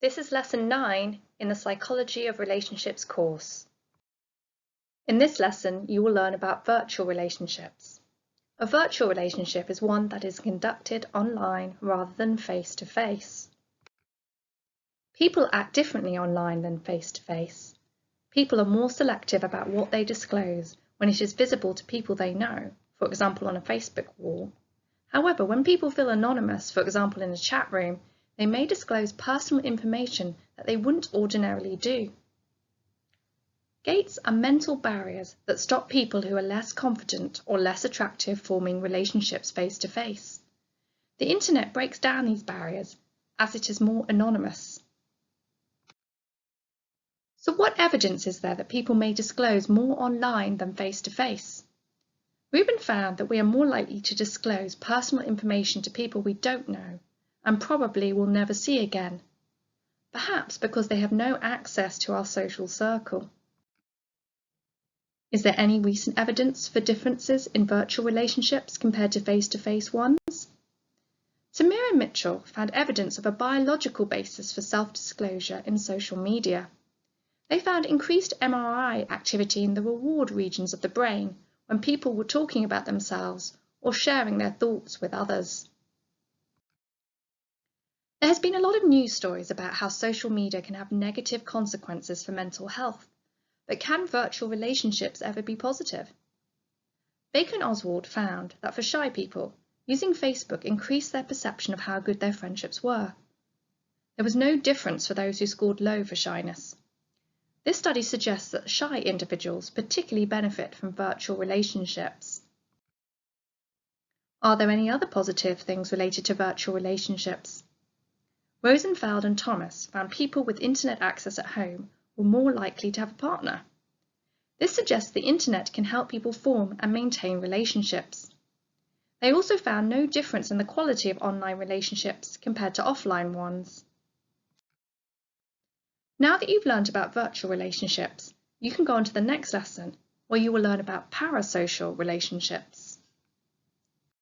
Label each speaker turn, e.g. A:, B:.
A: This is Lesson 9 in the Psychology of Relationships course. In this lesson, you will learn about virtual relationships. A virtual relationship is one that is conducted online rather than face-to-face. People act differently online than face-to-face. People are more selective about what they disclose when it is visible to people they know, for example on a Facebook wall. However, when people feel anonymous, for example in a chat room, they may disclose personal information that they wouldn't ordinarily do. Gates are mental barriers that stop people who are less confident or less attractive forming relationships face-to-face. The internet breaks down these barriers as it is more anonymous. So what evidence is there that people may disclose more online than face-to-face? Rubin found that we are more likely to disclose personal information to people we don't know and probably will never see again, perhaps because they have no access to our social circle. Is there any recent evidence for differences in virtual relationships compared to face-to-face ones? Samir and Mitchell found evidence of a biological basis for self-disclosure in social media. They found increased MRI activity in the reward regions of the brain when people were talking about themselves or sharing their thoughts with others. There has been a lot of news stories about how social media can have negative consequences for mental health, but can virtual relationships ever be positive? Baker and Oswald found that for shy people, using Facebook increased their perception of how good their friendships were. There was no difference for those who scored low for shyness. This study suggests that shy individuals particularly benefit from virtual relationships. Are there any other positive things related to virtual relationships? Rosenfeld and Thomas found people with internet access at home were more likely to have a partner. This suggests the internet can help people form and maintain relationships. They also found no difference in the quality of online relationships compared to offline ones. Now that you've learned about virtual relationships, you can go on to the next lesson where you will learn about parasocial relationships.